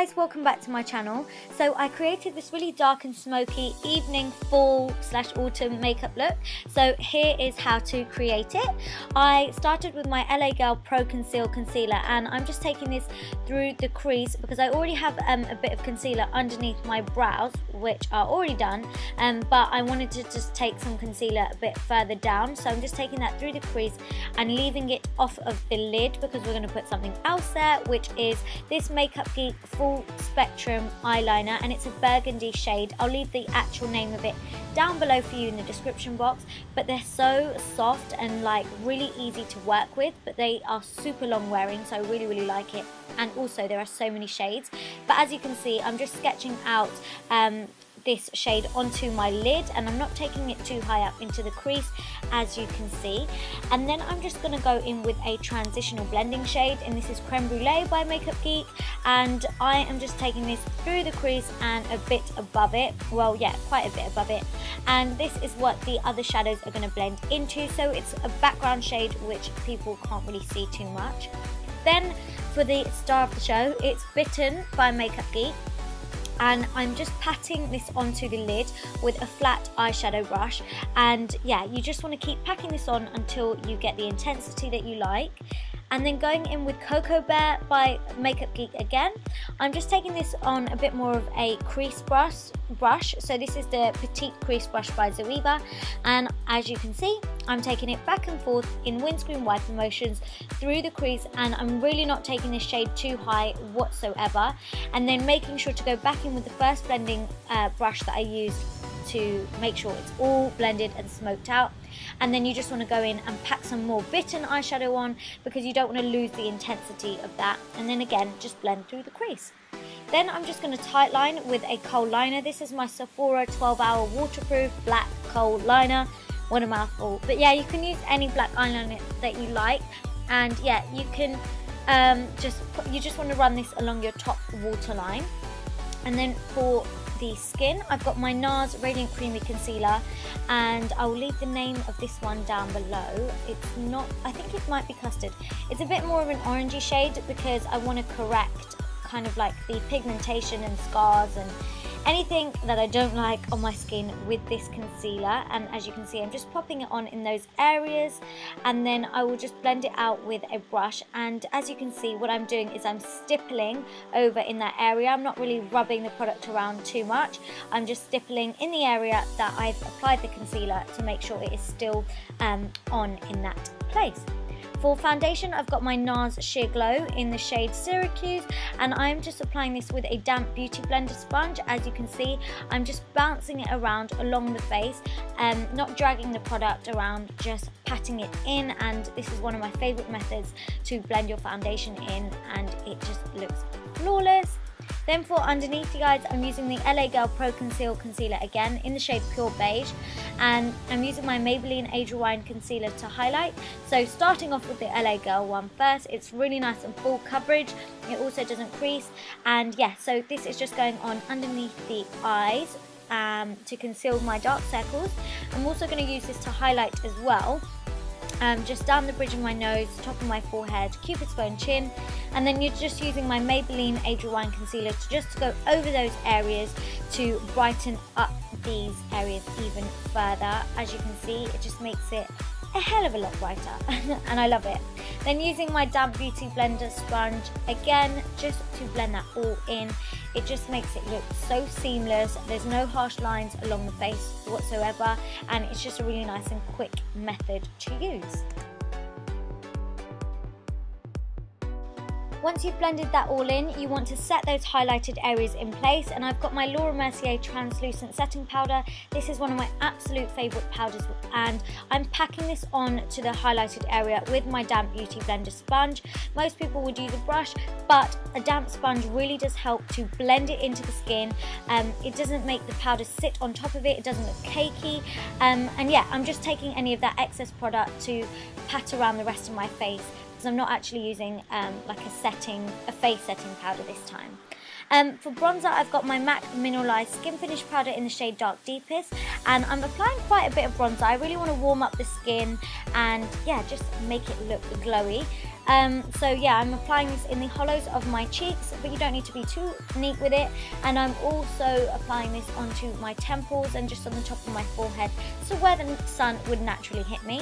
guys, welcome back to my channel. So I created this really dark and smoky evening fall/autumn makeup look. So here is how to create it. I started with my LA Girl Pro Conceal Concealer, and I'm just taking this through the crease because I already have a bit of concealer underneath my brows, which are already done, but I wanted to just take some concealer a bit further down. So I'm just taking that through the crease and leaving it off of the lid because we're going to put something else there, which is this Makeup Geek Full Spectrum eyeliner, and it's a burgundy shade. I'll leave the actual name of it down below for you in the description box, but they're so soft and like really easy to work with, but they are super long wearing, so I really like it. And also there are so many shades, but as you can see, I'm just sketching out this shade onto my lid, and I'm not taking it too high up into the crease, as you can see. And then I'm just going to go in with a transitional blending shade, and this is Creme Brulee by Makeup Geek, and I am just taking this through the crease and a bit above it, well yeah, quite a bit above it, and this is what the other shadows are going to blend into, so it's a background shade which people can't really see too much. Then for the star of the show, it's Bitten by Makeup Geek, and I'm just patting this onto the lid with a flat eyeshadow brush, and yeah, you just want to keep packing this on until you get the intensity that you like. And then going in with Cocoa Bear by Makeup Geek again, I'm just taking this on a bit more of a crease brush. So this is the Petite Crease Brush by Zoeva, and as you can see, I'm taking it back and forth in windscreen wiper motions through the crease, and I'm really not taking this shade too high whatsoever, and then making sure to go back in with the first blending brush that I used to make sure it's all blended and smoked out. And then you just want to go in and pack some more Bitten eyeshadow on because you don't want to lose the intensity of that, and then again just blend through the crease. Then I'm just going to tightline with a kohl liner. This is my Sephora 12-hour waterproof black kohl liner. What a mouthful, but yeah, you can use any black eyeliner that you like, and yeah, you can you just want to run this along your top waterline. And then for the skin, I've got my NARS Radiant Creamy Concealer, and I will leave the name of this one down below. It's not, I think it might be Custard. It's a bit more of an orangey shade because I want to correct kind of like the pigmentation and scars and anything that I don't like on my skin with this concealer. And as you can see, I'm just popping it on in those areas, and then I will just blend it out with a brush. And as you can see, what I'm doing is I'm stippling over in that area. I'm not really rubbing the product around too much. I'm just stippling in the area that I've applied the concealer to make sure it is still on in that place. For foundation, I've got my NARS Sheer Glow in the shade Syracuse, and I'm just applying this with a damp beauty blender sponge. As you can see, I'm just bouncing it around along the face, not dragging the product around, just patting it in, and this is one of my favorite methods to blend your foundation in, and it just looks flawless. Then for underneath, you guys, I'm using the LA Girl Pro Conceal Concealer again in the shade Pure Beige, and I'm using my Maybelline Age Rewind Concealer to highlight. So starting off with the LA Girl one first, it's really nice and full coverage. It also doesn't crease, and yeah, so this is just going on underneath the eyes to conceal my dark circles. I'm also going to use this to highlight as well. Just down the bridge of my nose, top of my forehead, cupid's bow and chin, and then you're just using my Maybelline Age Rewind Concealer to just go over those areas to brighten up these areas even further. As you can see, it just makes it a hell of a lot brighter and I love it. Then using my damp beauty blender sponge again, just to blend that all in. It just makes it look so seamless. There's no harsh lines along the face whatsoever, and it's just a really nice and quick method to use. Once you've blended that all in, you want to set those highlighted areas in place, and I've got my Laura Mercier Translucent Setting Powder. This is one of my absolute favourite powders, and I'm packing this on to the highlighted area with my damp beauty blender sponge. Most people would use a brush, but a damp sponge really does help to blend it into the skin. It doesn't make the powder sit on top of it, it doesn't look cakey, and yeah, I'm just taking any of that excess product to pat around the rest of my face, because I'm not actually using like a face setting powder this time. For bronzer, I've got my MAC Mineralized Skin Finish Powder in the shade Dark Deepest, and I'm applying quite a bit of bronzer. I really want to warm up the skin and yeah, just make it look glowy. So yeah, I'm applying this in the hollows of my cheeks, but you don't need to be too neat with it. And I'm also applying this onto my temples and just on the top of my forehead, so where the sun would naturally hit me.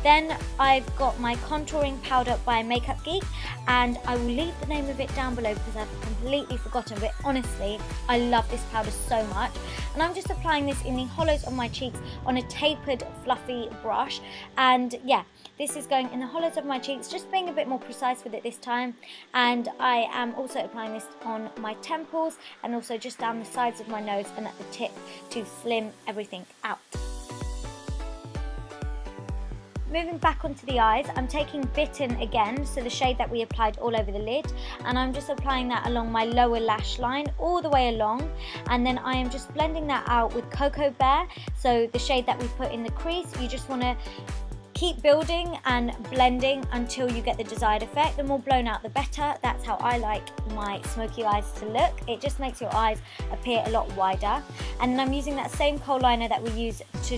Then I've got my contouring powder by Makeup Geek, and I will leave the name of it down below because I've completely forgotten, but honestly, I love this powder so much. And I'm just applying this in the hollows of my cheeks on a tapered, fluffy brush. And yeah, this is going in the hollows of my cheeks, just being a bit more precise with it this time. And I am also applying this on my temples and also just down the sides of my nose and at the tip to slim everything out. Moving back onto the eyes, I'm taking Bitten again, so the shade that we applied all over the lid, and I'm just applying that along my lower lash line all the way along, and then I am just blending that out with Cocoa Bear, so the shade that we put in the crease. You just want to keep building and blending until you get the desired effect. The more blown out the better. That's how I like my smoky eyes to look. It just makes your eyes appear a lot wider. And I'm using that same kohl liner that we use to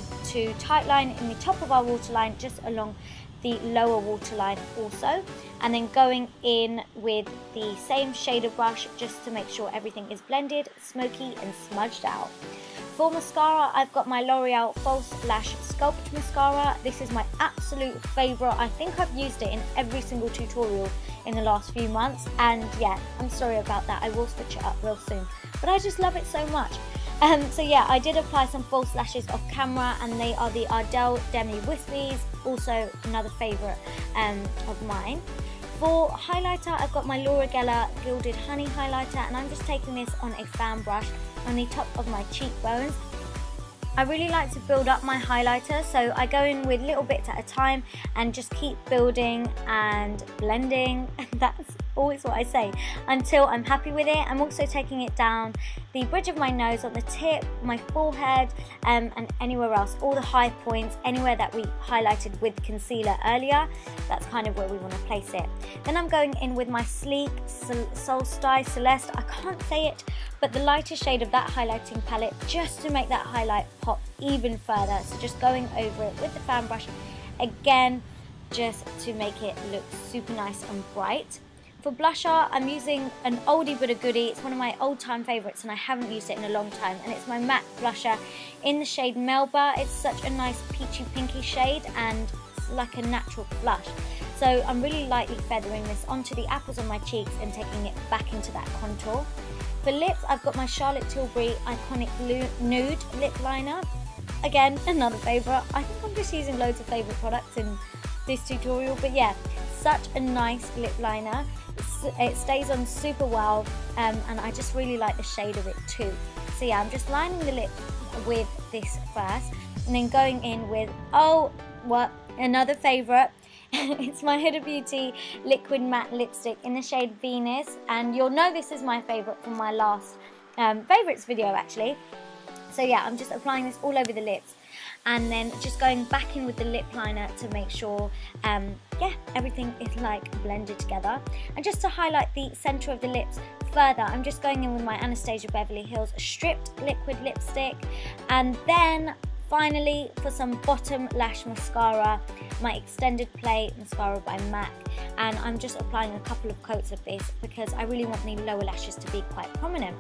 tightline in the top of our waterline, just along the lower waterline also, and then going in with the same shader brush just to make sure everything is blended, smoky and smudged out. For mascara, I've got my L'Oreal False Lash Sculpt Mascara. This is my absolute favourite. I think I've used it in every single tutorial in the last few months. And yeah, I'm sorry about that. I will switch it up real soon. But I just love it so much. So yeah, I did apply some false lashes off camera, and they are the Ardell Demi Wispies, also another favourite of mine. For highlighter, I've got my Laura Geller Gilded Honey Highlighter, and I'm just taking this on a fan brush on the top of my cheekbones. I really like to build up my highlighter, so I go in with little bits at a time and just keep building and blending. That's always what I say, until I'm happy with it. I'm also taking it down the bridge of my nose, on the tip, my forehead, and anywhere else, all the high points, anywhere that we highlighted with concealer earlier. That's kind of where we want to place it. Then I'm going in with my Sleek Solstice Celeste. I can't say it, but the lighter shade of that highlighting palette, just to make that highlight pop even further. So just going over it with the fan brush again, just to make it look super nice and bright. For blusher, I'm using an oldie but a goodie. It's one of my old time favourites and I haven't used it in a long time, and it's my MAC blusher in the shade Melba. It's such a nice peachy pinky shade and it's like a natural blush. So I'm really lightly feathering this onto the apples on my cheeks and taking it back into that contour. For lips, I've got my Charlotte Tilbury Iconic Nude Lip Liner. Again, another favourite. I think I'm just using loads of favourite products in this tutorial, but yeah, such a nice lip liner. It stays on super well, and I just really like the shade of it too. So yeah, I'm just lining the lip with this first, and then going in with, another favourite. It's my Huda Beauty Liquid Matte Lipstick in the shade Venus, and you'll know this is my favourite from my last favourites video actually. So yeah, I'm just applying this all over the lips, and then just going back in with the lip liner to make sure everything is like blended together. And just to highlight the centre of the lips further, I'm just going in with my Anastasia Beverly Hills Stripped Liquid Lipstick. And then finally, for some bottom lash mascara, my Extended Play Mascara by MAC, and I'm just applying a couple of coats of this because I really want the lower lashes to be quite prominent.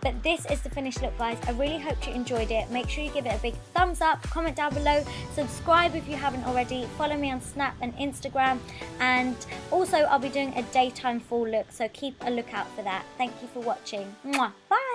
But this is the finished look, guys. I really hope you enjoyed it. Make sure you give it a big thumbs up, comment down below, subscribe if you haven't already, follow me on Snap and Instagram, and also I'll be doing a daytime fall look, so keep a lookout for that. Thank you for watching. Mwah. Bye!